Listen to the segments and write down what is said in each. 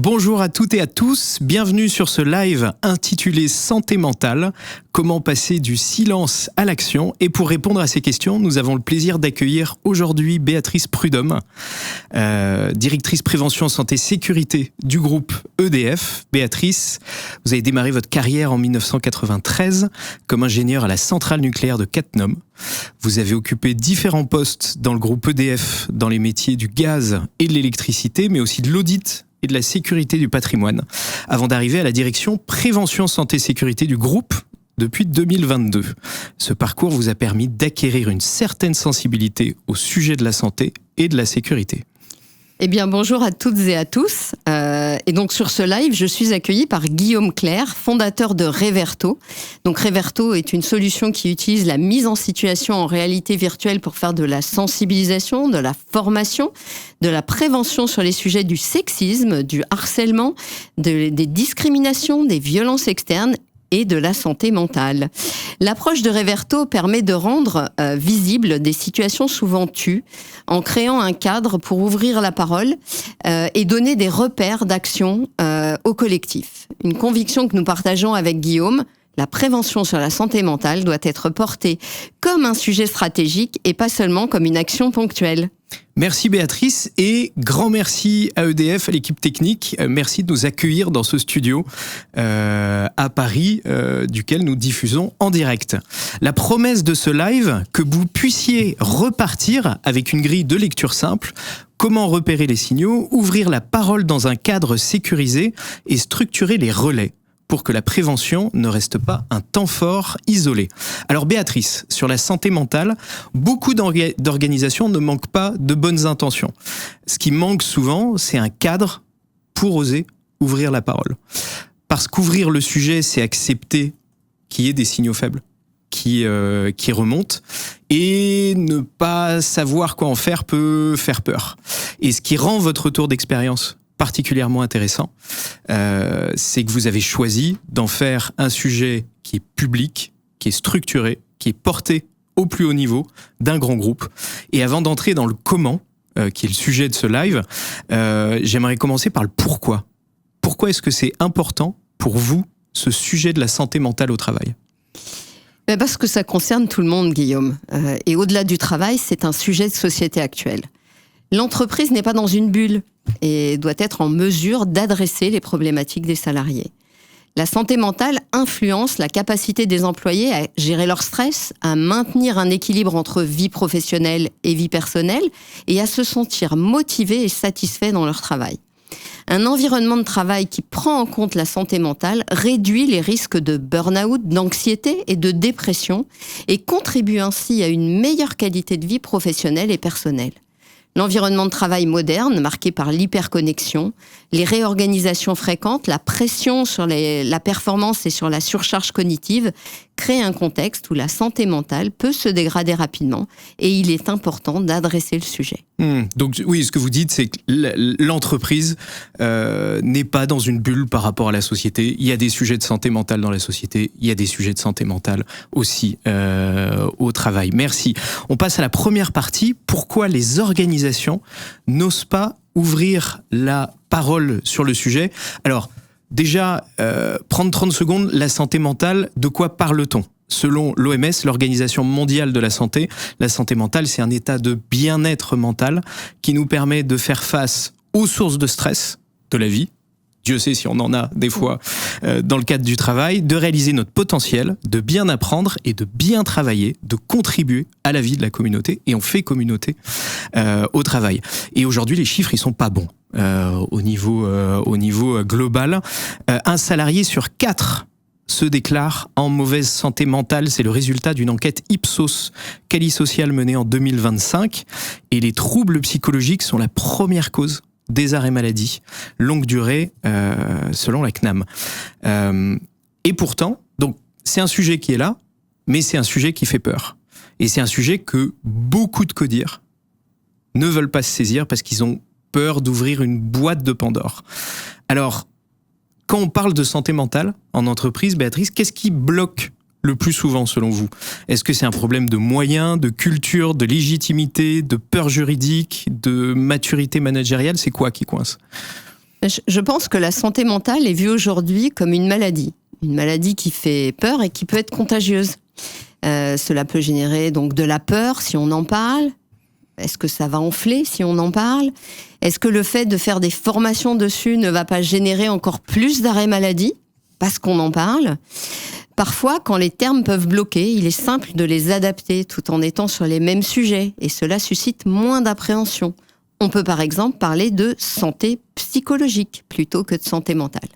Bonjour à toutes et à tous, bienvenue sur ce live intitulé Santé mentale, comment passer du silence à l'action. Et pour répondre à ces questions, nous avons le plaisir d'accueillir aujourd'hui Béatrice Prudhomme, directrice prévention santé sécurité du groupe EDF. Béatrice, vous avez démarré votre carrière en 1993 comme ingénieure à la centrale nucléaire de Cattenom. Vous avez occupé différents postes dans le groupe EDF dans les métiers du gaz et de l'électricité, mais aussi de l'audit et de la sécurité du patrimoine, avant d'arriver à la direction prévention santé sécurité du groupe depuis 2022. Ce parcours vous a permis d'acquérir une certaine sensibilité au sujet de la santé et de la sécurité. Eh bien, bonjour à toutes et à tous. Et donc, sur ce live, je suis accueillie par Guillaume Clerc, fondateur de Reverto. Donc, Reverto est une solution qui utilise la mise en situation en réalité virtuelle pour faire de la sensibilisation, de la formation, de la prévention sur les sujets du sexisme, du harcèlement, des discriminations, des violences externes et de la santé mentale. L'approche de Reverto permet de rendre visibles des situations souvent tues en créant un cadre pour ouvrir la parole et donner des repères d'action au collectif. Une conviction que nous partageons avec Guillaume, la prévention sur la santé mentale doit être portée comme un sujet stratégique et pas seulement comme une action ponctuelle. Merci Béatrice et grand merci à EDF, à l'équipe technique. Merci de nous accueillir dans ce studio à Paris, duquel nous diffusons en direct. La promesse de ce live, que vous puissiez repartir avec une grille de lecture simple, comment repérer les signaux, ouvrir la parole dans un cadre sécurisé et structurer les relais, pour que la prévention ne reste pas un temps fort isolé. Alors Béatrice, sur la santé mentale, beaucoup d'organisations ne manquent pas de bonnes intentions. Ce qui manque souvent, c'est un cadre pour oser ouvrir la parole. Parce qu'ouvrir le sujet, c'est accepter qu'il y ait des signaux faibles qui remontent, et ne pas savoir quoi en faire peut faire peur. Et ce qui rend votre retour d'expérience particulièrement intéressant, c'est que vous avez choisi d'en faire un sujet qui est public, qui est structuré, qui est porté au plus haut niveau d'un grand groupe. Et avant d'entrer dans le comment, qui est le sujet de ce live, j'aimerais commencer par le pourquoi. Pourquoi est-ce que c'est important pour vous, ce sujet de la santé mentale au travail ? Parce que ça concerne tout le monde, Guillaume. Et au-delà du travail, c'est un sujet de société actuelle. L'entreprise n'est pas dans une bulle et doit être en mesure d'adresser les problématiques des salariés. La santé mentale influence la capacité des employés à gérer leur stress, à maintenir un équilibre entre vie professionnelle et vie personnelle et à se sentir motivés et satisfaits dans leur travail. Un environnement de travail qui prend en compte la santé mentale réduit les risques de burn-out, d'anxiété et de dépression et contribue ainsi à une meilleure qualité de vie professionnelle et personnelle. L'environnement de travail moderne, marqué par l'hyperconnexion, les réorganisations fréquentes, la pression sur la performance et sur la surcharge cognitive, crée un contexte où la santé mentale peut se dégrader rapidement et il est important d'adresser le sujet. Donc oui, ce que vous dites, c'est que l'entreprise n'est pas dans une bulle par rapport à la société. Il y a des sujets de santé mentale dans la société, il y a des sujets de santé mentale aussi au travail. Merci. On passe à la première partie. Pourquoi les organisations n'osent pas ouvrir la parole sur le sujet ? Alors, déjà, prendre 30 secondes, la santé mentale, de quoi parle-t-on ? Selon l'OMS, l'Organisation mondiale de la santé mentale, c'est un état de bien-être mental qui nous permet de faire face aux sources de stress de la vie. Dieu sait si on en a des fois dans le cadre du travail, de réaliser notre potentiel, de bien apprendre et de bien travailler, de contribuer à la vie de la communauté, et on fait communauté au travail. Et aujourd'hui, les chiffres, ils sont pas bons au niveau global. Un salarié sur 4 se déclare en mauvaise santé mentale. C'est le résultat d'une enquête Ipsos Quali-Social menée en 2025. Et les troubles psychologiques sont la première cause des arrêts maladie longue durée, selon la CNAM. Et pourtant, donc, c'est un sujet qui est là, mais c'est un sujet qui fait peur. Et c'est un sujet que beaucoup de codires ne veulent pas se saisir parce qu'ils ont peur d'ouvrir une boîte de Pandore. Alors, quand on parle de santé mentale en entreprise, Béatrice, qu'est-ce qui bloque le plus souvent selon vous ? Est-ce que c'est un problème de moyens, de culture, de légitimité, de peur juridique, de maturité managériale ? C'est quoi qui coince ? Je pense que la santé mentale est vue aujourd'hui comme une maladie qui fait peur et qui peut être contagieuse. Cela peut générer donc de la peur si on en parle. Est-ce que ça va enfler si on en parle ? Est-ce que le fait de faire des formations dessus ne va pas générer encore plus d'arrêt maladie parce qu'on en parle ? Parfois, quand les termes peuvent bloquer, il est simple de les adapter tout en étant sur les mêmes sujets et cela suscite moins d'appréhension. On peut par exemple parler de santé psychologique plutôt que de santé mentale.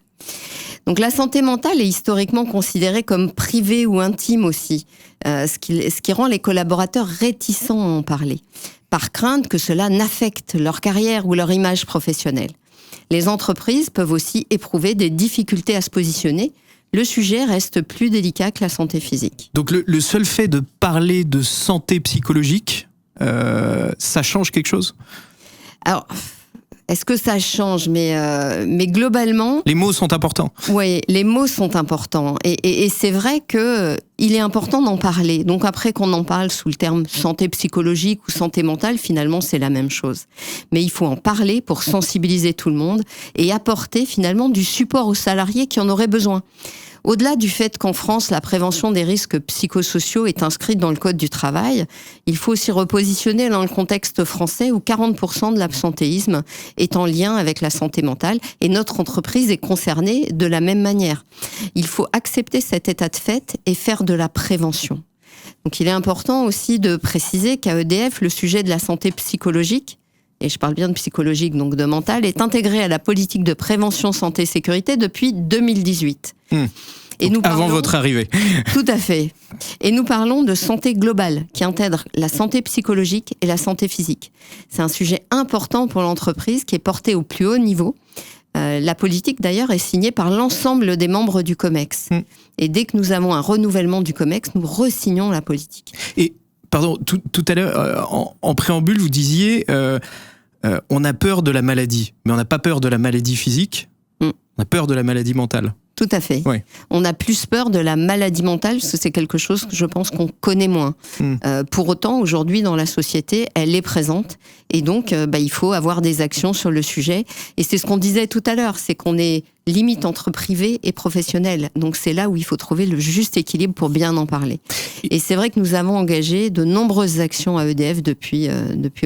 Donc la santé mentale est historiquement considérée comme privée ou intime aussi, ce qui rend les collaborateurs réticents à en parler, par crainte que cela n'affecte leur carrière ou leur image professionnelle. Les entreprises peuvent aussi éprouver des difficultés à se positionner. Le sujet reste plus délicat que la santé physique. Donc le seul fait de parler de santé psychologique, ça change quelque chose ? Alors, est-ce que ça change ? Mais globalement... Les mots sont importants. Oui, les mots sont importants. Et c'est vrai que il est important d'en parler. Donc après qu'on en parle sous le terme santé psychologique ou santé mentale, finalement, c'est la même chose. Mais il faut en parler pour sensibiliser tout le monde et apporter finalement du support aux salariés qui en auraient besoin. Au-delà du fait qu'en France, la prévention des risques psychosociaux est inscrite dans le Code du travail, il faut aussi repositionner dans le contexte français où 40% de l'absentéisme est en lien avec la santé mentale et notre entreprise est concernée de la même manière. Il faut accepter cet état de fait et faire de la prévention. Donc il est important aussi de préciser qu'à EDF, le sujet de la santé psychologique, et je parle bien de psychologique, donc de mental, est intégré à la politique de prévention santé-sécurité depuis 2018. Et nous avant votre arrivée. Tout à fait. Et nous parlons de santé globale, qui intègre la santé psychologique et la santé physique. C'est un sujet important pour l'entreprise qui est porté au plus haut niveau. La politique, d'ailleurs, est signée par l'ensemble des membres du COMEX. Et dès que nous avons un renouvellement du COMEX, nous re-signons la politique. Et, pardon, tout à l'heure, en préambule, vous disiez on a peur de la maladie, mais on n'a pas peur de la maladie physique, on a peur de la maladie mentale. Tout à fait. Oui. On a plus peur de la maladie mentale parce que c'est quelque chose que je pense qu'on connaît moins. Pour autant, aujourd'hui, dans la société, elle est présente et donc il faut avoir des actions sur le sujet. Et c'est ce qu'on disait tout à l'heure, c'est qu'on est limite entre privé et professionnel. Donc c'est là où il faut trouver le juste équilibre pour bien en parler. Et c'est vrai que nous avons engagé de nombreuses actions à EDF depuis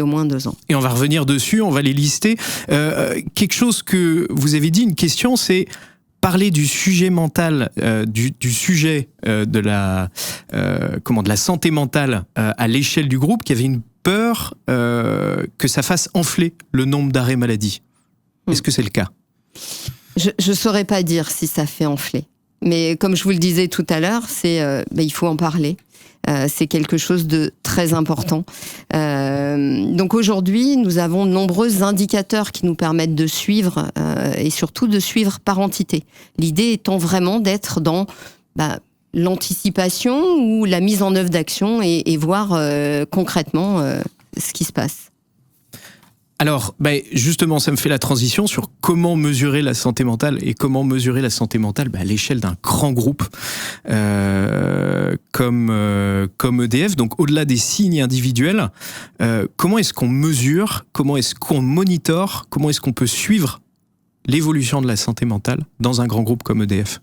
au moins 2 ans. Et on va revenir dessus, on va les lister. Quelque chose que vous avez dit, une question, c'est parler du sujet mental, du sujet de la santé mentale à l'échelle du groupe, qui avait une peur que ça fasse enfler le nombre d'arrêts maladie. Est-ce que c'est le cas ? Je saurais pas dire si ça fait enfler. Mais comme je vous le disais tout à l'heure, il faut en parler. C'est quelque chose de très important. Donc aujourd'hui, nous avons de nombreux indicateurs qui nous permettent de suivre et surtout de suivre par entité. L'idée étant vraiment d'être dans l'anticipation ou la mise en œuvre d'actions et voir concrètement ce qui se passe. Alors, justement, ça me fait la transition sur comment mesurer la santé mentale et comment mesurer la santé mentale à l'échelle d'un grand groupe comme EDF. Donc, au-delà des signes individuels, comment est-ce qu'on mesure, comment est-ce qu'on monitore, comment est-ce qu'on peut suivre l'évolution de la santé mentale dans un grand groupe comme EDF ?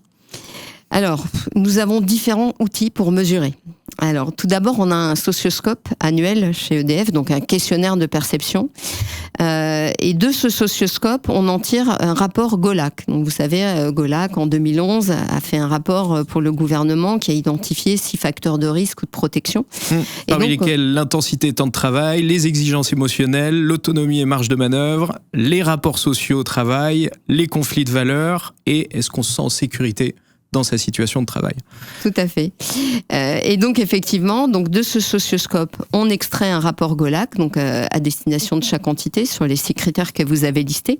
Alors, nous avons différents outils pour mesurer. Alors, tout d'abord, on a un socioscope annuel chez EDF, donc un questionnaire de perception. Et de ce socioscope, on en tire un rapport Golac. Donc, vous savez, Golac, en 2011, a fait un rapport pour le gouvernement qui a identifié 6 facteurs de risque ou de protection. Parmi lesquels l'intensité temps de travail, les exigences émotionnelles, l'autonomie et marge de manœuvre, les rapports sociaux au travail, les conflits de valeurs et est-ce qu'on se sent en sécurité dans sa situation de travail. Tout à fait. Et donc effectivement, de ce socioscope, on extrait un rapport Golac, donc à destination de chaque entité sur les 6 critères que vous avez listés.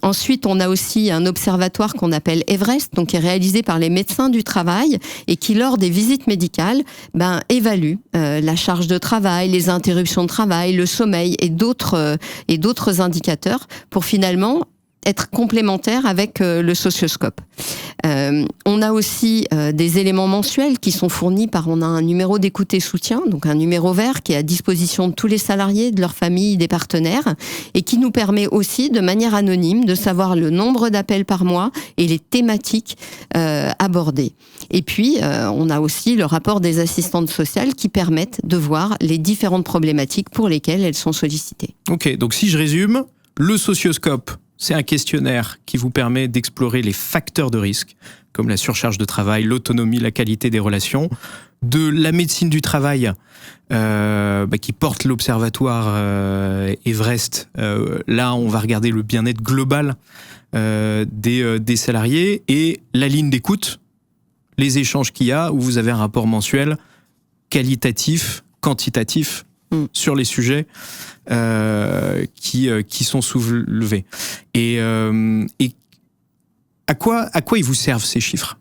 Ensuite, on a aussi un observatoire qu'on appelle Everest, donc qui est réalisé par les médecins du travail et qui, lors des visites médicales, évalue la charge de travail, les interruptions de travail, le sommeil et d'autres indicateurs pour finalement être complémentaire avec le Socioscope. On a aussi des éléments mensuels qui sont fournis on a un numéro d'écoute et soutien, donc un numéro vert qui est à disposition de tous les salariés, de leurs familles, des partenaires, et qui nous permet aussi, de manière anonyme, de savoir le nombre d'appels par mois et les thématiques abordées. Et puis, on a aussi le rapport des assistantes sociales qui permettent de voir les différentes problématiques pour lesquelles elles sont sollicitées. Ok, donc si je résume, le Socioscope, c'est un questionnaire qui vous permet d'explorer les facteurs de risque, comme la surcharge de travail, l'autonomie, la qualité des relations, de la médecine du travail, qui porte l'observatoire Everest. Là, on va regarder le bien-être global des salariés, et la ligne d'écoute, les échanges qu'il y a, où vous avez un rapport mensuel qualitatif, quantitatif, sur les sujets qui sont soulevés. Et à quoi ils vous servent, ces chiffres ?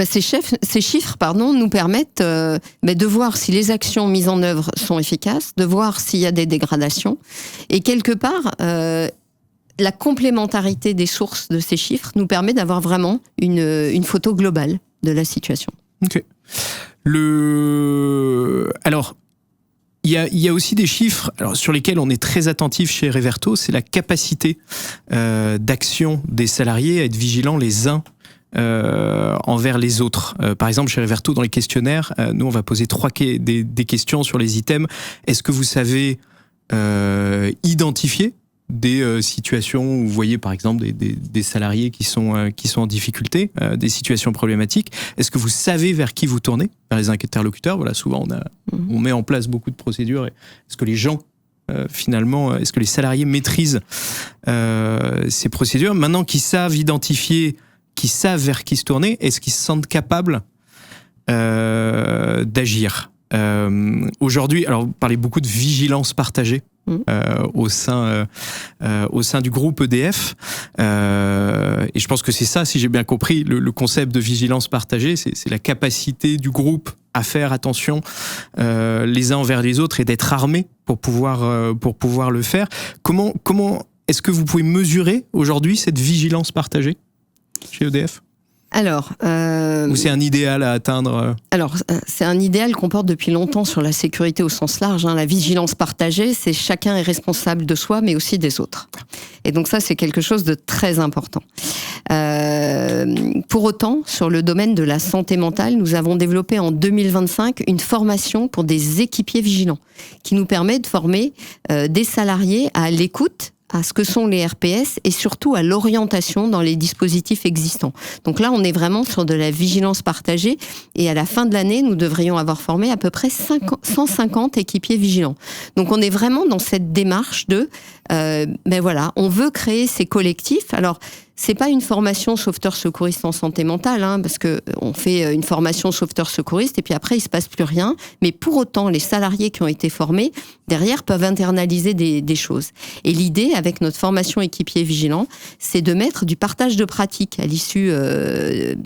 Ces chiffres nous permettent de voir si les actions mises en œuvre sont efficaces, de voir s'il y a des dégradations, et quelque part, la complémentarité des sources de ces chiffres nous permet d'avoir vraiment une photo globale de la situation. Ok. Alors, il y a aussi des chiffres sur lesquels on est très attentif chez Reverto, c'est la capacité d'action des salariés à être vigilants les uns envers les autres. Par exemple, chez Reverto, dans les questionnaires, nous, on va poser des questions sur les items. Est-ce que vous savez identifier des situations où vous voyez, par exemple, des salariés qui sont en difficulté, des situations problématiques? Est-ce que vous savez vers qui vous tournez? Vers les interlocuteurs? Voilà, souvent, on met en place beaucoup de procédures. Est-ce que les gens, finalement, est-ce que les salariés maîtrisent ces procédures? Maintenant qu'ils savent identifier, qu'ils savent vers qui se tourner, est-ce qu'ils se sentent capables d'agir? Aujourd'hui, alors vous parlez beaucoup de vigilance partagée au sein du groupe EDF, et je pense que c'est ça, si j'ai bien compris, le concept de vigilance partagée, c'est la capacité du groupe à faire attention les uns envers les autres et d'être armés pour pouvoir le faire. Comment est-ce que vous pouvez mesurer aujourd'hui cette vigilance partagée chez EDF ? Alors, ou c'est un idéal à atteindre? Alors, c'est un idéal qu'on porte depuis longtemps sur la sécurité au sens large. La vigilance partagée, c'est chacun est responsable de soi, mais aussi des autres. Et donc ça, c'est quelque chose de très important. Pour autant, sur le domaine de la santé mentale, nous avons développé en 2025 une formation pour des équipiers vigilants, qui nous permet de former des salariés à l'écoute, à ce que sont les RPS et surtout à l'orientation dans les dispositifs existants. Donc là, on est vraiment sur de la vigilance partagée, et à la fin de l'année, nous devrions avoir formé à peu près 150 équipiers vigilants. Donc on est vraiment dans cette démarche de, on veut créer ces collectifs. Alors, c'est pas une formation sauveteur secouriste en santé mentale, parce que on fait une formation sauveteur secouriste et puis après il se passe plus rien. Mais pour autant, les salariés qui ont été formés derrière peuvent internaliser des choses. Et l'idée avec notre formation équipier vigilant, c'est de mettre du partage de pratiques à l'issue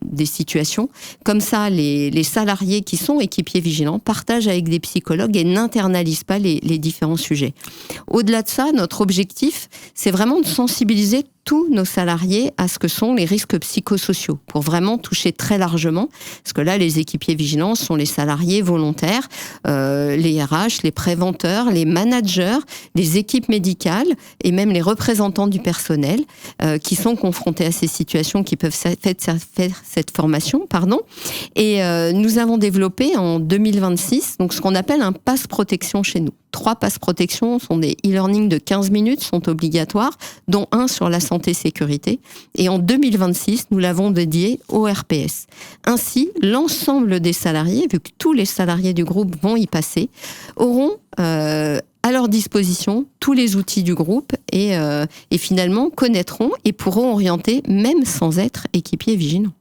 des situations. Comme ça, les salariés qui sont équipiers vigilants partagent avec des psychologues et n'internalisent pas les différents sujets. Au-delà de ça, notre objectif, c'est vraiment de sensibiliser tous nos salariés à ce que sont les risques psychosociaux, pour vraiment toucher très largement, parce que là, les équipiers vigilants sont les salariés volontaires, les RH, les préventeurs, les managers, les équipes médicales et même les représentants du personnel qui sont confrontés à ces situations, qui peuvent faire cette formation, Et nous avons développé en 2026 donc ce qu'on appelle un pass protection chez nous. 3 passes protection sont des e-learning de 15 minutes, sont obligatoires, dont un sur la santé-sécurité. Et en 2026, nous l'avons dédié au RPS. Ainsi, l'ensemble des salariés, vu que tous les salariés du groupe vont y passer, auront à leur disposition tous les outils du groupe et finalement connaîtront et pourront orienter même sans être équipiers vigilants.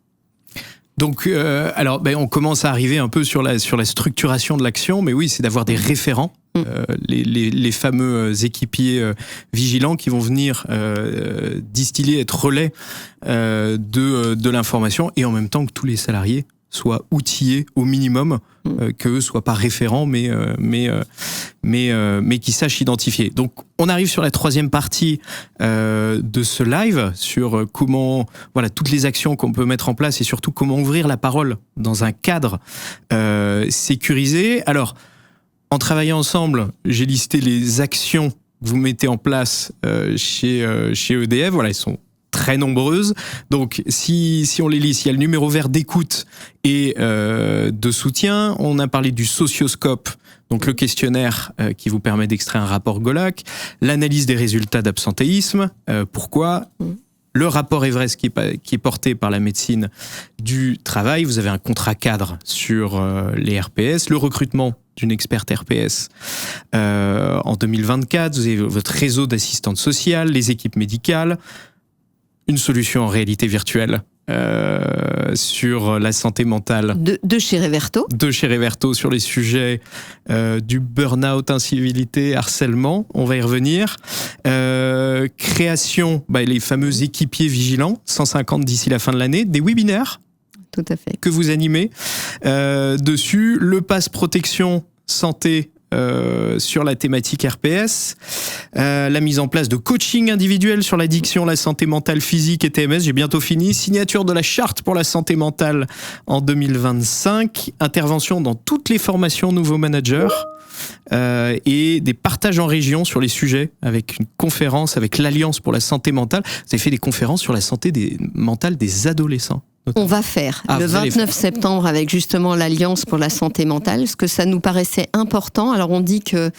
Donc, on commence à arriver un peu sur la structuration de l'action, mais oui, c'est d'avoir des référents, les fameux équipiers vigilants qui vont venir distiller, être relais de l'information, et en même temps que tous les salariés soient outillés au minimum, qu'eux soient pas référents, mais qui sachent identifier. Donc, on arrive sur la troisième partie de ce live sur comment, voilà, toutes les actions qu'on peut mettre en place et surtout comment ouvrir la parole dans un cadre sécurisé. Alors, en travaillant ensemble, j'ai listé les actions que vous mettez en place chez EDF. Voilà, elles sont très nombreuses. Donc, si on les liste, il y a le numéro vert d'écoute et de soutien. On a parlé du socioscope, donc le questionnaire qui vous permet d'extraire un rapport Golac. L'analyse des résultats d'absentéisme. Pourquoi ? Le rapport Everest qui est porté par la médecine du travail. Vous avez un contrat cadre sur les RPS. Le recrutement d'une experte RPS en 2024. Vous avez votre réseau d'assistantes sociales, les équipes médicales. Une solution en réalité virtuelle sur la santé mentale. De chez Reverto. De chez Reverto sur les sujets du burn-out, incivilité, harcèlement. On va y revenir. Création, les fameux équipiers vigilants, 150 d'ici la fin de l'année. Des webinaires. Tout à fait. Que vous animez dessus. Le pass protection santé sur la thématique RPS, la mise en place de coaching individuel sur l'addiction, la santé mentale, physique et TMS, j'ai bientôt fini, signature de la charte pour la santé mentale en 2025, intervention dans toutes les formations nouveaux managers et des partages en région sur les sujets avec une conférence avec l'Alliance pour la santé mentale. Vous avez fait des conférences sur la santé mentale des adolescents. On va faire le 29 septembre avec justement l'Alliance pour la santé mentale, parce que ça nous paraissait important. Alors on dit que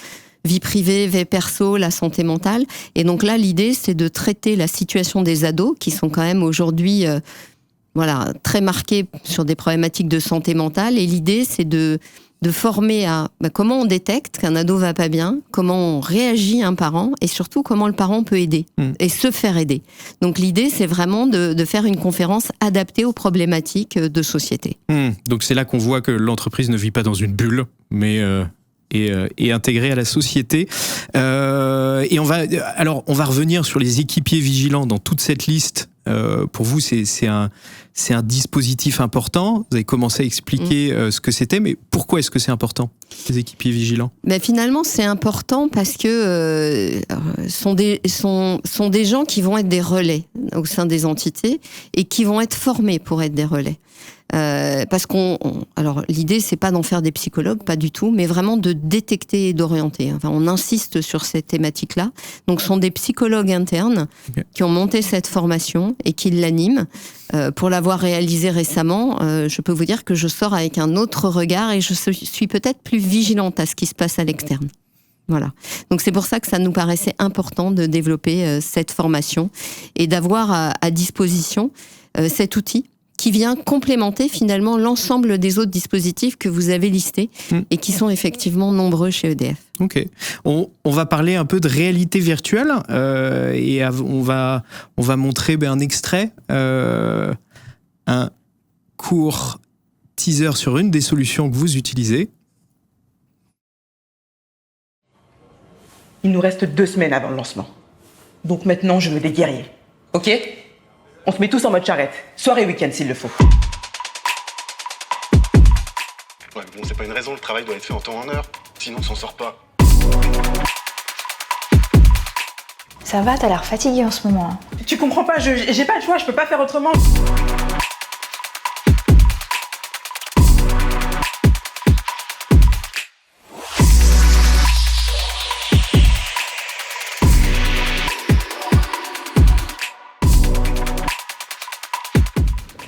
vie privée, vie perso, la santé mentale. Et donc là, l'idée, c'est de traiter la situation des ados qui sont quand même aujourd'hui très marqués sur des problématiques de santé mentale. Et l'idée, c'est de former à comment on détecte qu'un ado va pas bien, comment on réagit à un parent et surtout comment le parent peut aider et se faire aider. Donc l'idée, c'est vraiment de faire une conférence adaptée aux problématiques de société. Donc c'est là qu'on voit que l'entreprise ne vit pas dans une bulle, mais est intégrée à la société. Et on va revenir sur les équipiers vigilants dans toute cette liste. Pour vous, c'est un dispositif important. Vous avez commencé à expliquer ce que c'était, mais pourquoi est-ce que c'est important, les équipiers vigilants ? Finalement, c'est important parce que sont des gens qui vont être des relais au sein des entités et qui vont être formés pour être des relais. Parce alors l'idée, c'est pas d'en faire des psychologues, pas du tout, mais vraiment de détecter et d'orienter. Enfin, on insiste sur cette thématique-là. Donc, ce sont des psychologues internes qui ont monté cette formation et qui l'animent. Pour l'avoir réalisé récemment, je peux vous dire que je sors avec un autre regard et je suis peut-être plus vigilante à ce qui se passe à l'externe. Voilà. Donc c'est pour ça que ça nous paraissait important de développer cette formation et d'avoir à disposition cet outil qui vient complémenter finalement l'ensemble des autres dispositifs que vous avez listés et qui sont effectivement nombreux chez EDF. Ok. On va parler un peu de réalité virtuelle et on va montrer un extrait, un court teaser sur une des solutions que vous utilisez. Il nous reste 2 semaines avant le lancement. Donc maintenant, je veux des guerriers. Ok ? On se met tous en mode charrette. Soir et week-end s'il le faut. Ouais, mais bon, c'est pas une raison, le travail doit être fait en temps et en heure. Sinon, on s'en sort pas. Ça va, t'as l'air fatigué en ce moment. Hein. Tu comprends pas, j'ai pas le choix, je peux pas faire autrement.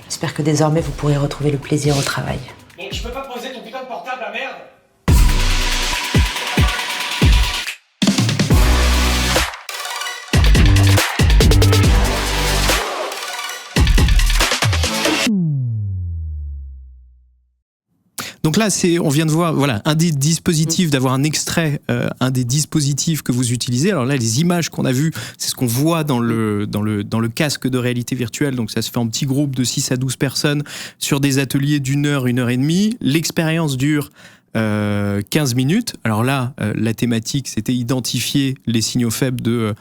J'espère que désormais vous pourrez retrouver le plaisir au travail. Mais je peux pas poser ton putain de portable, la merde. Donc là, on vient de voir, voilà, un des dispositifs, d'avoir un extrait, un des dispositifs que vous utilisez. Alors là, les images qu'on a vues, c'est ce qu'on voit dans le casque de réalité virtuelle. Donc ça se fait en petits groupes de 6 à 12 personnes sur des ateliers d'1 heure, 1 heure et demie. L'expérience dure 15 minutes. Alors là, la thématique, c'était identifier les signaux faibles de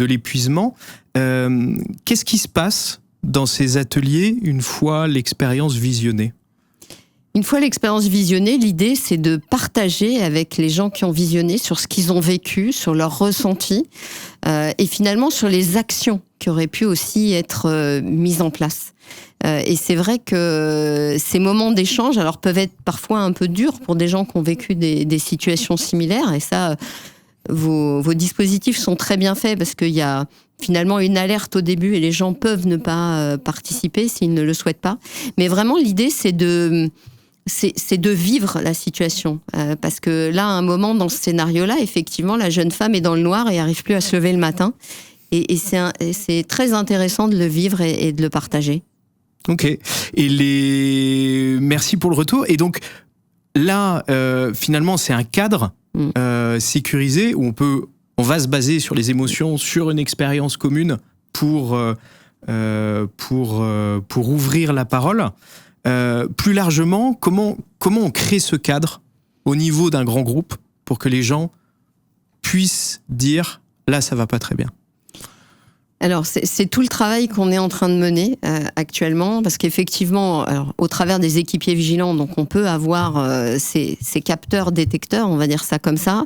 l'épuisement. Qu'est-ce qui se passe dans ces ateliers une fois l'expérience visionnée ? Une fois l'expérience visionnée, l'idée, c'est de partager avec les gens qui ont visionné sur ce qu'ils ont vécu, sur leurs ressentis, et finalement sur les actions qui auraient pu aussi être mises en place. Et c'est vrai que ces moments d'échange, alors peuvent être parfois un peu durs pour des gens qui ont vécu des situations similaires, et ça, vos dispositifs sont très bien faits parce qu'il y a finalement une alerte au début et les gens peuvent ne pas participer s'ils ne le souhaitent pas. Mais vraiment, l'idée, c'est de vivre la situation. Parce que là, à un moment dans ce scénario-là, effectivement, la jeune femme est dans le noir et n'arrive plus à se lever le matin. Et c'est très intéressant de le vivre et de le partager. Ok. Merci pour le retour. Et donc, là, finalement, c'est un cadre sécurisé où on va se baser sur les émotions, sur une expérience commune pour ouvrir la parole. Plus largement, comment on crée ce cadre au niveau d'un grand groupe pour que les gens puissent dire là, ça va pas très bien? Alors, c'est tout le travail qu'on est en train de mener actuellement, parce qu'effectivement, alors, au travers des équipiers vigilants, donc on peut avoir ces capteurs détecteurs, on va dire ça comme ça,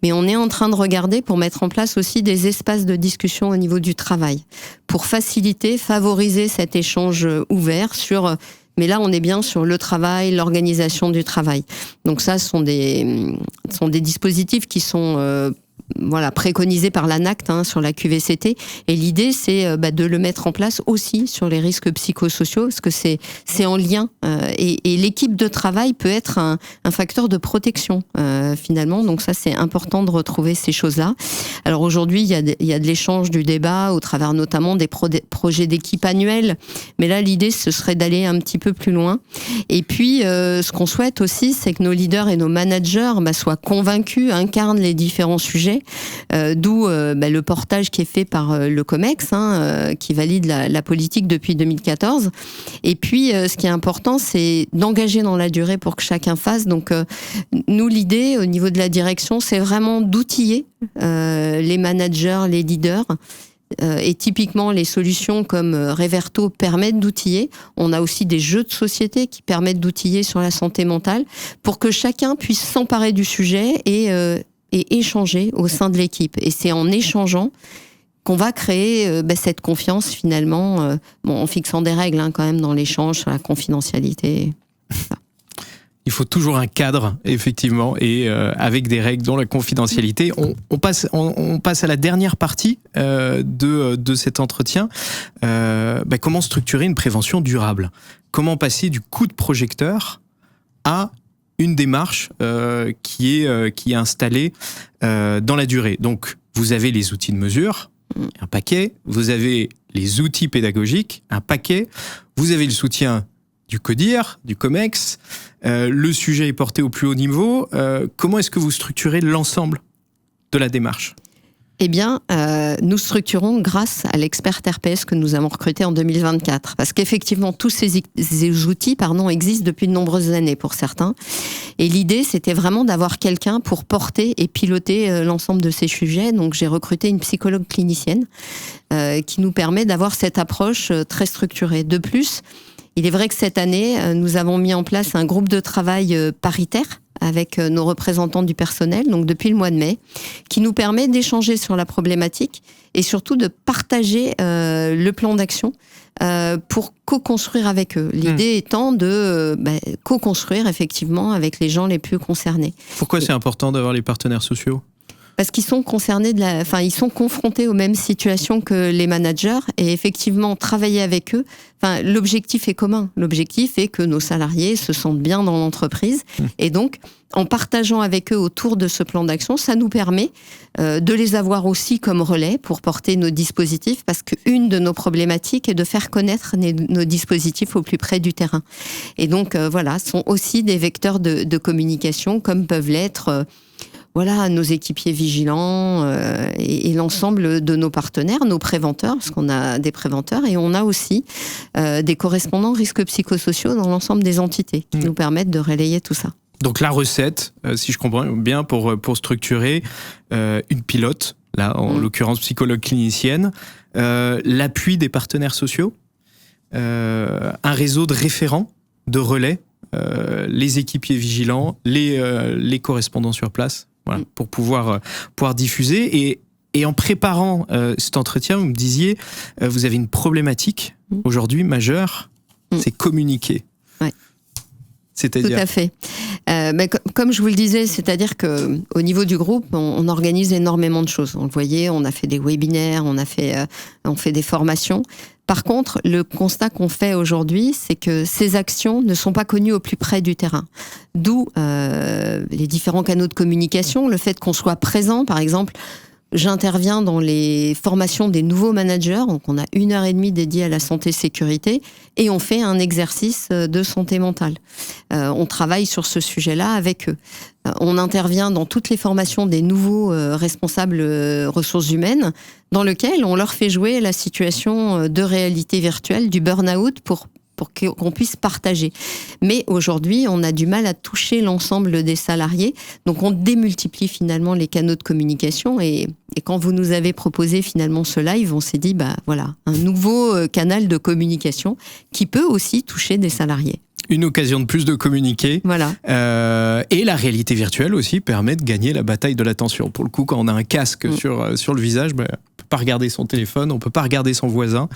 mais on est en train de regarder pour mettre en place aussi des espaces de discussion au niveau du travail, pour favoriser cet échange ouvert sur... Mais là, on est bien sur le travail, l'organisation du travail. Donc ça, ce sont des dispositifs qui sont préconisés par l'ANACT sur la QVCT. Et l'idée, c'est de le mettre en place aussi sur les risques psychosociaux, parce que c'est en lien. Et l'équipe de travail peut être un facteur de protection, finalement. Donc ça, c'est important de retrouver ces choses-là. Alors aujourd'hui, il y a de l'échange, du débat, au travers notamment des projets d'équipe annuels. Mais là, l'idée, ce serait d'aller un petit peu plus loin. Et puis, ce qu'on souhaite aussi, c'est que nos leaders et nos managers soient convaincus, incarnent les différents sujets. D'où le portage qui est fait par le COMEX, qui valide la politique depuis 2014. Et puis, ce qui est important, c'est d'engager dans la durée pour que chacun fasse. Donc, nous, l'idée, au niveau de la direction, c'est vraiment d'outiller les managers, les leaders. Et typiquement, les solutions comme Reverto permettent d'outiller. On a aussi des jeux de société qui permettent d'outiller sur la santé mentale pour que chacun puisse s'emparer du sujet et échanger au sein de l'équipe. Et c'est en échangeant qu'on va créer cette confiance finalement, en fixant des règles quand même dans l'échange sur la confidentialité. Il faut toujours un cadre, effectivement, et avec des règles dont la confidentialité. On passe à la dernière partie de cet entretien. Comment structurer une prévention durable? Comment passer du coup de projecteur à une démarche qui est installée dans la durée. Donc, vous avez les outils de mesure, un paquet. Vous avez les outils pédagogiques, un paquet. Vous avez le soutien du CODIR, du COMEX. Le sujet est porté au plus haut niveau. Comment est-ce que vous structurez l'ensemble de la démarche? Eh bien, nous structurons grâce à l'expert RPS que nous avons recruté en 2024. Parce qu'effectivement, tous ces outils existent depuis de nombreuses années pour certains. Et l'idée, c'était vraiment d'avoir quelqu'un pour porter et piloter l'ensemble de ces sujets. Donc, j'ai recruté une psychologue clinicienne qui nous permet d'avoir cette approche très structurée. De plus, il est vrai que cette année, nous avons mis en place un groupe de travail paritaire avec nos représentants du personnel, donc depuis le mois de mai, qui nous permet d'échanger sur la problématique et surtout de partager le plan d'action pour co-construire avec eux. L'idée étant de co-construire effectivement avec les gens les plus concernés. Pourquoi c'est important d'avoir les partenaires sociaux ? Parce qu'ils sont concernés ils sont confrontés aux mêmes situations que les managers et effectivement travailler avec eux. L'objectif est commun. L'objectif est que nos salariés se sentent bien dans l'entreprise et donc en partageant avec eux autour de ce plan d'action, ça nous permet de les avoir aussi comme relais pour porter nos dispositifs parce qu'une de nos problématiques est de faire connaître nos dispositifs au plus près du terrain. Et donc sont aussi des vecteurs de communication comme peuvent l'être nos équipiers vigilants et l'ensemble de nos partenaires, nos préventeurs, parce qu'on a des préventeurs, et on a aussi des correspondants risques psychosociaux dans l'ensemble des entités qui nous permettent de relayer tout ça. Donc la recette, si je comprends bien, pour structurer une pilote, là en l'occurrence psychologue clinicienne, l'appui des partenaires sociaux, un réseau de référents, de relais les équipiers vigilants, les correspondants sur place, voilà, pour pouvoir diffuser. Et en préparant cet entretien, vous me disiez, vous avez une problématique aujourd'hui majeure, c'est communiquer. Ouais. C'est-à-dire... Tout à fait. Comme je vous le disais, c'est-à-dire que au niveau du groupe, on organise énormément de choses. On le voyait, on a fait des webinaires, on fait des formations. Par contre, le constat qu'on fait aujourd'hui, c'est que ces actions ne sont pas connues au plus près du terrain. D'où les différents canaux de communication, le fait qu'on soit présent, par exemple. J'interviens dans les formations des nouveaux managers, donc on a 1h30 dédiée à la santé-sécurité, et on fait un exercice de santé mentale. On travaille sur ce sujet-là avec eux. On intervient dans toutes les formations des nouveaux responsables ressources humaines, dans lequel on leur fait jouer la situation de réalité virtuelle, du burn-out, pour qu'on puisse partager. Mais aujourd'hui, on a du mal à toucher l'ensemble des salariés, donc on démultiplie finalement les canaux de communication, et quand vous nous avez proposé finalement ce live, on s'est dit, voilà, un nouveau canal de communication qui peut aussi toucher des salariés. Une occasion de plus de communiquer. Voilà. Et la réalité virtuelle aussi permet de gagner la bataille de l'attention. Pour le coup, quand on a un casque sur le visage, on peut pas regarder son téléphone, on peut pas regarder son voisin.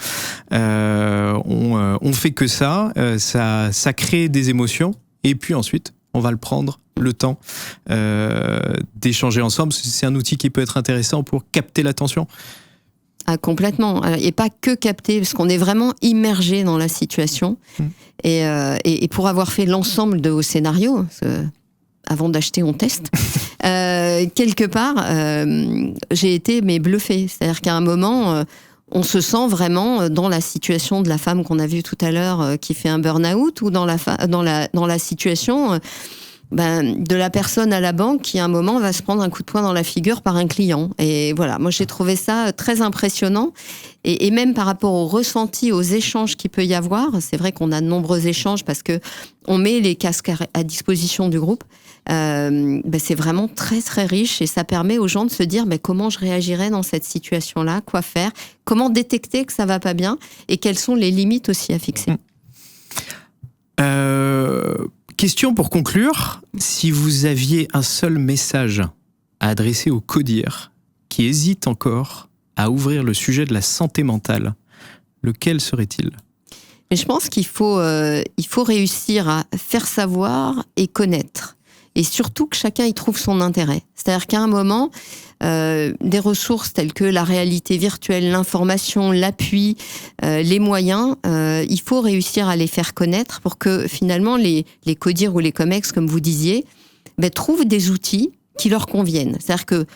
On fait que ça. Ça crée des émotions. Et puis ensuite, on va le prendre le temps d'échanger ensemble. C'est un outil qui peut être intéressant pour capter l'attention. Ah, complètement. Et pas que capter, parce qu'on est vraiment immergé dans la situation. Et pour avoir fait l'ensemble de vos scénarios, avant d'acheter, on teste, quelque part, j'ai été bluffée. C'est-à-dire qu'à un moment, on se sent vraiment dans la situation de la femme qu'on a vue tout à l'heure qui fait un burn-out, ou dans la situation... de la personne à la banque qui à un moment va se prendre un coup de poing dans la figure par un client. Et voilà, moi j'ai trouvé ça très impressionnant, et même par rapport au ressenti, aux échanges qu'il peut y avoir. C'est vrai qu'on a de nombreux échanges parce que on met les casques à disposition du groupe. C'est vraiment très très riche, et ça permet aux gens de se dire comment je réagirais dans cette situation-là, quoi faire, comment détecter que ça va pas bien, et quelles sont les limites aussi à fixer. Question pour conclure, si vous aviez un seul message à adresser aux CODIR qui hésitent encore à ouvrir le sujet de la santé mentale, lequel serait-il ? Mais je pense qu'il faut réussir à faire savoir et connaître. Et surtout que chacun y trouve son intérêt. C'est-à-dire qu'à un moment, des ressources telles que la réalité virtuelle, l'information, l'appui, les moyens, il faut réussir à les faire connaître pour que finalement les CODIR ou les COMEX, comme vous disiez, trouvent des outils qui leur conviennent. C'est-à-dire que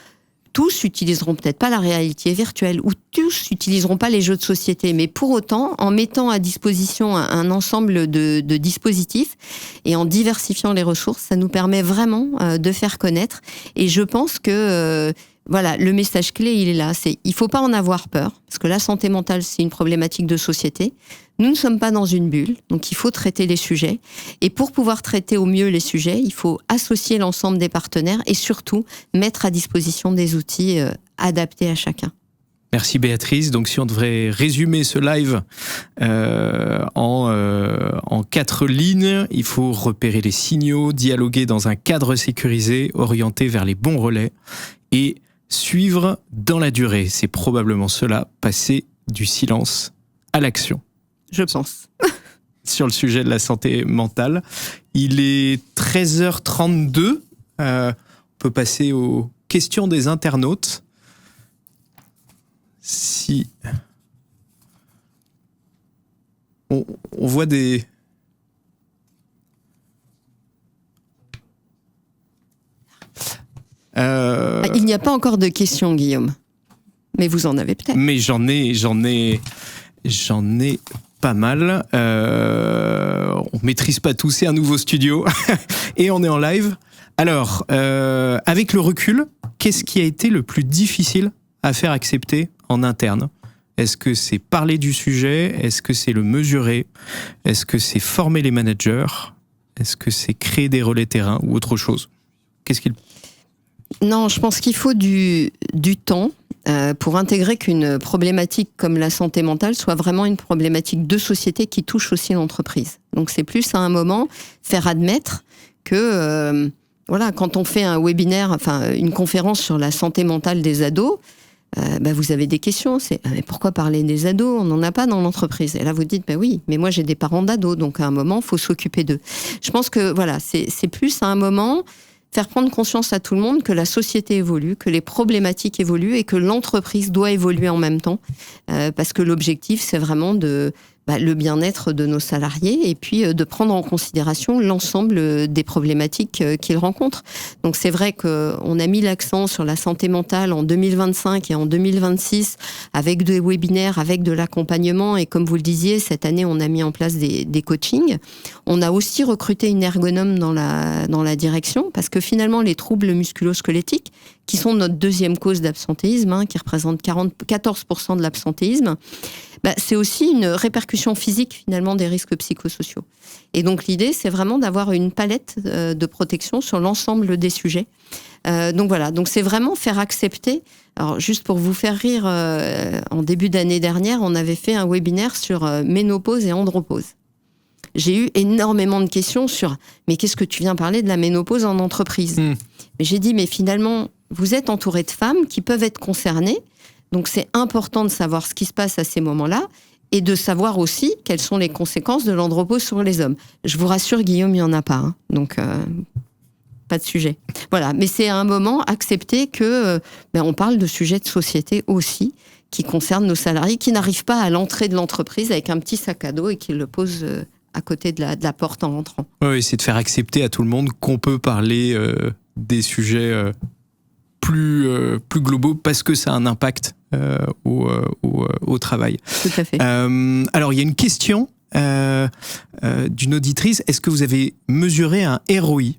tous utiliseront peut-être pas la réalité virtuelle, ou tous utiliseront pas les jeux de société, mais pour autant, en mettant à disposition un ensemble de dispositifs et en diversifiant les ressources, ça nous permet vraiment de faire connaître. Et je pense que le message clé, il est là. Il faut pas en avoir peur, parce que la santé mentale, c'est une problématique de société. Nous ne sommes pas dans une bulle, donc il faut traiter les sujets. Et pour pouvoir traiter au mieux les sujets, il faut associer l'ensemble des partenaires et surtout mettre à disposition des outils adaptés à chacun. Merci Béatrice. Donc si on devrait résumer ce live en 4 lignes, il faut repérer les signaux, dialoguer dans un cadre sécurisé, orienté vers les bons relais et suivre dans la durée. C'est probablement cela, passer du silence à l'action. Je pense. Sur le sujet de la santé mentale. Il est 13h32. On peut passer aux questions des internautes. Si on voit des... Il n'y a pas encore de questions, Guillaume. Mais vous en avez peut-être. Mais j'en ai pas mal. On maîtrise pas tout, c'est un nouveau studio et on est en live. Alors, avec le recul, qu'est-ce qui a été le plus difficile à faire accepter en interne ? Est-ce que c'est parler du sujet ? Est-ce que c'est le mesurer ? Est-ce que c'est former les managers ? Est-ce que c'est créer des relais terrain ou autre chose ? Non, je pense qu'il faut du temps pour intégrer qu'une problématique comme la santé mentale soit vraiment une problématique de société qui touche aussi l'entreprise. Donc c'est plus à un moment faire admettre que quand on fait un webinaire, une conférence sur la santé mentale des ados, vous avez des questions. Mais pourquoi parler des ados ? On n'en a pas dans l'entreprise. Et là, vous dites, oui, mais moi j'ai des parents d'ados, donc à un moment, il faut s'occuper d'eux. Je pense que c'est plus à un moment faire prendre conscience à tout le monde que la société évolue, que les problématiques évoluent et que l'entreprise doit évoluer en même temps. Parce que l'objectif, c'est vraiment le bien-être de nos salariés et puis de prendre en considération l'ensemble des problématiques qu'ils rencontrent. Donc c'est vrai qu'on a mis l'accent sur la santé mentale en 2025 et en 2026 avec des webinaires, avec de l'accompagnement et comme vous le disiez, cette année on a mis en place des coachings. On a aussi recruté une ergonome dans la direction parce que finalement les troubles musculo-squelettiques qui sont notre deuxième cause d'absentéisme, qui représente 14% de l'absentéisme, c'est aussi une répercussion physique finalement des risques psychosociaux. Et donc l'idée, c'est vraiment d'avoir une palette de protection sur l'ensemble des sujets. Donc c'est vraiment faire accepter. Alors juste pour vous faire rire, en début d'année dernière, on avait fait un webinaire sur ménopause et andropause. J'ai eu énormément de questions sur « mais qu'est-ce que tu viens parler de la ménopause en entreprise ?» Mais j'ai dit « mais finalement, vous êtes entouré de femmes qui peuvent être concernées, donc c'est important de savoir ce qui se passe à ces moments-là et de savoir aussi quelles sont les conséquences de l'andropause sur les hommes. » Je vous rassure, Guillaume, il n'y en a pas, donc pas de sujet. Voilà, mais c'est à un moment accepter que on parle de sujets de société aussi qui concernent nos salariés qui n'arrivent pas à l'entrée de l'entreprise avec un petit sac à dos et qui le posent à côté de la porte en rentrant. Oui, c'est de faire accepter à tout le monde qu'on peut parler des sujets plus globaux parce que ça a un impact au travail. Tout à fait. Alors, il y a une question d'une auditrice. Est-ce que vous avez mesuré un ROI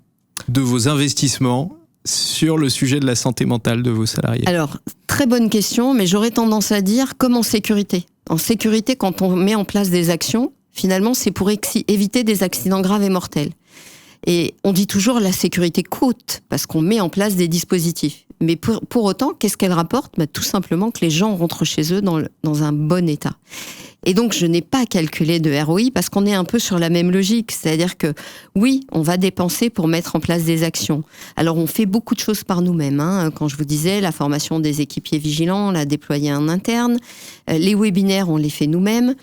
de vos investissements sur le sujet de la santé mentale de vos salariés ? Alors, très bonne question, mais j'aurais tendance à dire comme en sécurité. En sécurité, quand on met en place des actions, finalement, c'est pour éviter des accidents graves et mortels. Et on dit toujours la sécurité coûte, parce qu'on met en place des dispositifs. Mais pour autant, qu'est-ce qu'elle rapporte ? Tout simplement que les gens rentrent chez eux dans un bon état. Et donc, je n'ai pas calculé de ROI parce qu'on est un peu sur la même logique. C'est-à-dire que, oui, on va dépenser pour mettre en place des actions. Alors, on fait beaucoup de choses par nous-mêmes. Quand je vous disais, la formation des équipiers vigilants, on l'a déployée en interne. Les webinaires, on les fait nous-mêmes.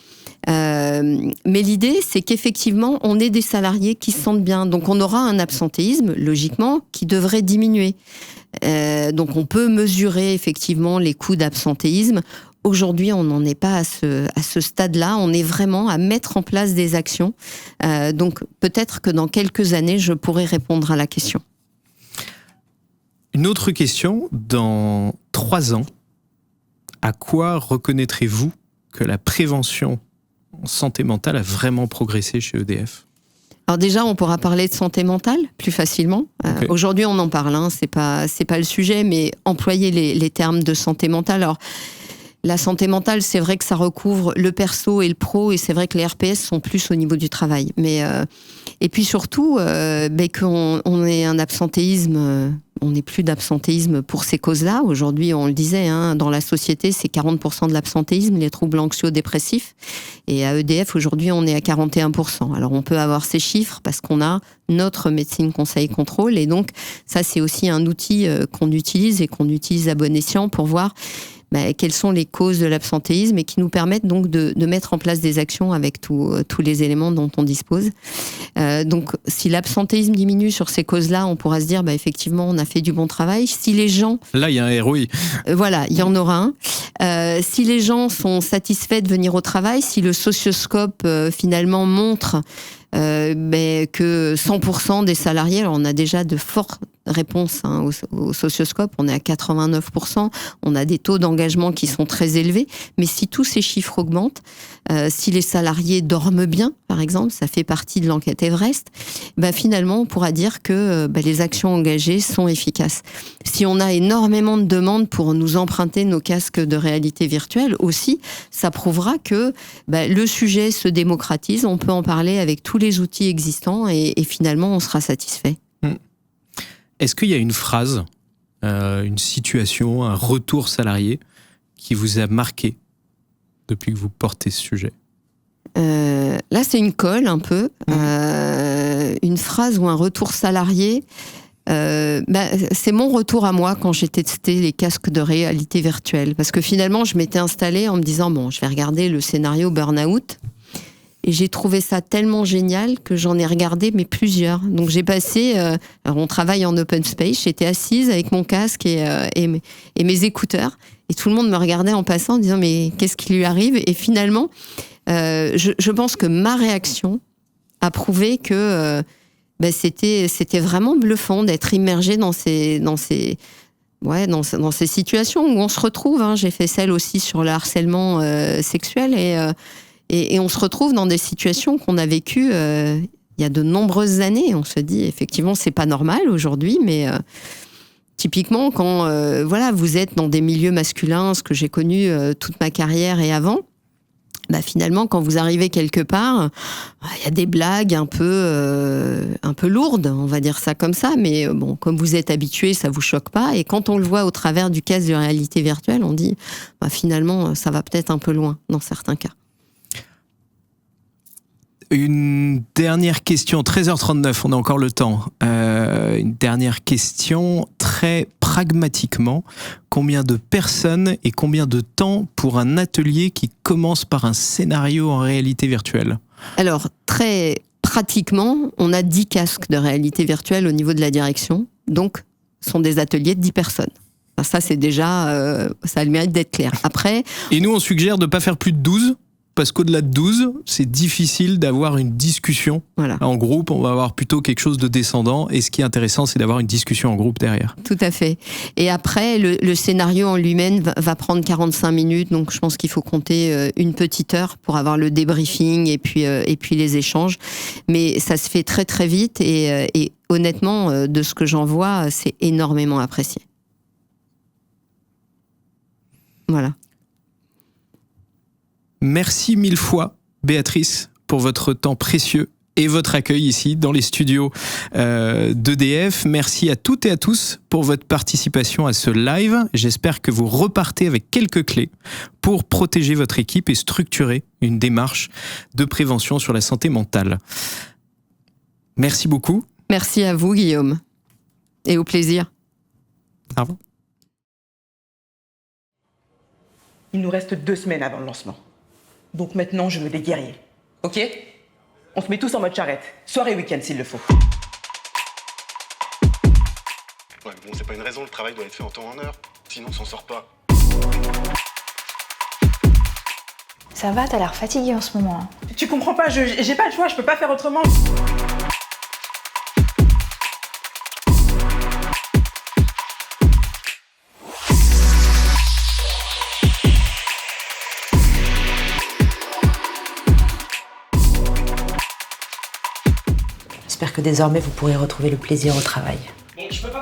Mais l'idée, c'est qu'effectivement, on ait des salariés qui se sentent bien. Donc, on aura un absentéisme, logiquement, qui devrait diminuer. Donc, on peut mesurer effectivement les coûts d'absentéisme. Aujourd'hui, on n'en est pas à ce stade-là. On est vraiment à mettre en place des actions. Donc, peut-être que dans quelques années, je pourrai répondre à la question. Une autre question. Dans 3 ans, à quoi reconnaîtrez-vous que la prévention en santé mentale a vraiment progressé chez EDF ? Alors déjà, on pourra parler de santé mentale plus facilement. Okay. Aujourd'hui, on en parle. C'est pas le sujet, mais employer les termes de santé mentale. Alors, la santé mentale, c'est vrai que ça recouvre le perso et le pro, et c'est vrai que les RPS sont plus au niveau du travail. Mais et puis surtout, qu'on ait un absentéisme, on n'ait plus d'absentéisme pour ces causes-là. Aujourd'hui, on le disait, dans la société, c'est 40% de l'absentéisme, les troubles anxio-dépressifs. Et à EDF, aujourd'hui, on est à 41%. Alors, on peut avoir ces chiffres parce qu'on a notre médecine conseil contrôle. Et donc, ça, c'est aussi un outil qu'on utilise et qu'on utilise à bon escient pour voir quelles sont les causes de l'absentéisme et qui nous permettent donc de mettre en place des actions avec tous les éléments dont on dispose. Donc, si l'absentéisme diminue sur ces causes-là, on pourra se dire, effectivement, on a fait du bon travail. Si les gens... Là, il y a un ROI. Voilà, il y en aura un. Si les gens sont satisfaits de venir au travail, si le socioscope, finalement, montre que 100% des salariés, alors on a déjà de fortes réponses au socioscope, on est à 89%, on a des taux d'engagement qui sont très élevés, mais si tous ces chiffres augmentent, si les salariés dorment bien, par exemple, ça fait partie de l'enquête Everest, finalement on pourra dire que les actions engagées sont efficaces. Si on a énormément de demandes pour nous emprunter nos casques de réalité virtuelle aussi, ça prouvera que le sujet se démocratise, on peut en parler avec tous les outils existants et finalement on sera satisfait. Est-ce qu'il y a une phrase une situation, un retour salarié qui vous a marqué depuis que vous portez ce sujet? Là, c'est une colle un peu. Une phrase ou un retour salarié. C'est mon retour à moi quand j'ai testé les casques de réalité virtuelle. Parce que finalement, je m'étais installée en me disant, bon, je vais regarder le scénario Burnout. Et j'ai trouvé ça tellement génial que j'en ai regardé, mais plusieurs. Donc j'ai passé... alors on travaille en open space, j'étais assise avec mon casque et mes écouteurs. Et tout le monde me regardait en passant en disant, mais qu'est-ce qui lui arrive? Et finalement, je pense que ma réaction a prouvé que c'était vraiment bluffant d'être immergé dans ces situations où on se retrouve. Hein. J'ai fait celle aussi sur le harcèlement sexuel et on se retrouve dans des situations qu'on a vécues il y a de nombreuses années. On se dit, effectivement, c'est pas normal aujourd'hui, mais typiquement, quand vous êtes dans des milieux masculins, ce que j'ai connu toute ma carrière et avant, finalement, quand vous arrivez quelque part, il y a des blagues un peu lourdes, on va dire ça comme ça, mais bon, comme vous êtes habitué, ça vous choque pas. Et quand on le voit au travers du casque de réalité virtuelle, on dit, finalement, ça va peut-être un peu loin dans certains cas. Une dernière question, 13h39, on a encore le temps. Une dernière question, très pragmatiquement. Combien de personnes et combien de temps pour un atelier qui commence par un scénario en réalité virtuelle? Alors, très pratiquement, on a 10 casques de réalité virtuelle au niveau de la direction. Donc, ce sont des ateliers de 10 personnes. Ça, c'est déjà... ça a le mérite d'être clair. Après... Et nous, on suggère de ne pas faire plus de 12 parce qu'au-delà de 12, c'est difficile d'avoir une discussion en groupe. On va avoir plutôt quelque chose de descendant. Et ce qui est intéressant, c'est d'avoir une discussion en groupe derrière. Tout à fait. Et après, le scénario en lui-même va prendre 45 minutes. Donc, je pense qu'il faut compter une petite heure pour avoir le débriefing et puis les échanges. Mais ça se fait très, très vite. Et honnêtement, de ce que j'en vois, c'est énormément apprécié. Voilà. Merci mille fois, Béatrice, pour votre temps précieux et votre accueil ici dans les studios d'EDF. Merci à toutes et à tous pour votre participation à ce live. J'espère que vous repartez avec quelques clés pour protéger votre équipe et structurer une démarche de prévention sur la santé mentale. Merci beaucoup. Merci à vous, Guillaume. Et au plaisir. Au revoir. Il nous reste 2 semaines avant le lancement. Donc maintenant, je veux des guerriers. Ok? On se met tous en mode charrette. Soir et week-end s'il le faut. Ouais, mais bon, c'est pas une raison, le travail doit être fait en temps et en heure. Sinon, on s'en sort pas. Ça va, t'as l'air fatigué en ce moment. Tu comprends pas, j'ai pas le choix, je peux pas faire autrement. J'espère que désormais vous pourrez retrouver le plaisir au travail. Mais je peux pas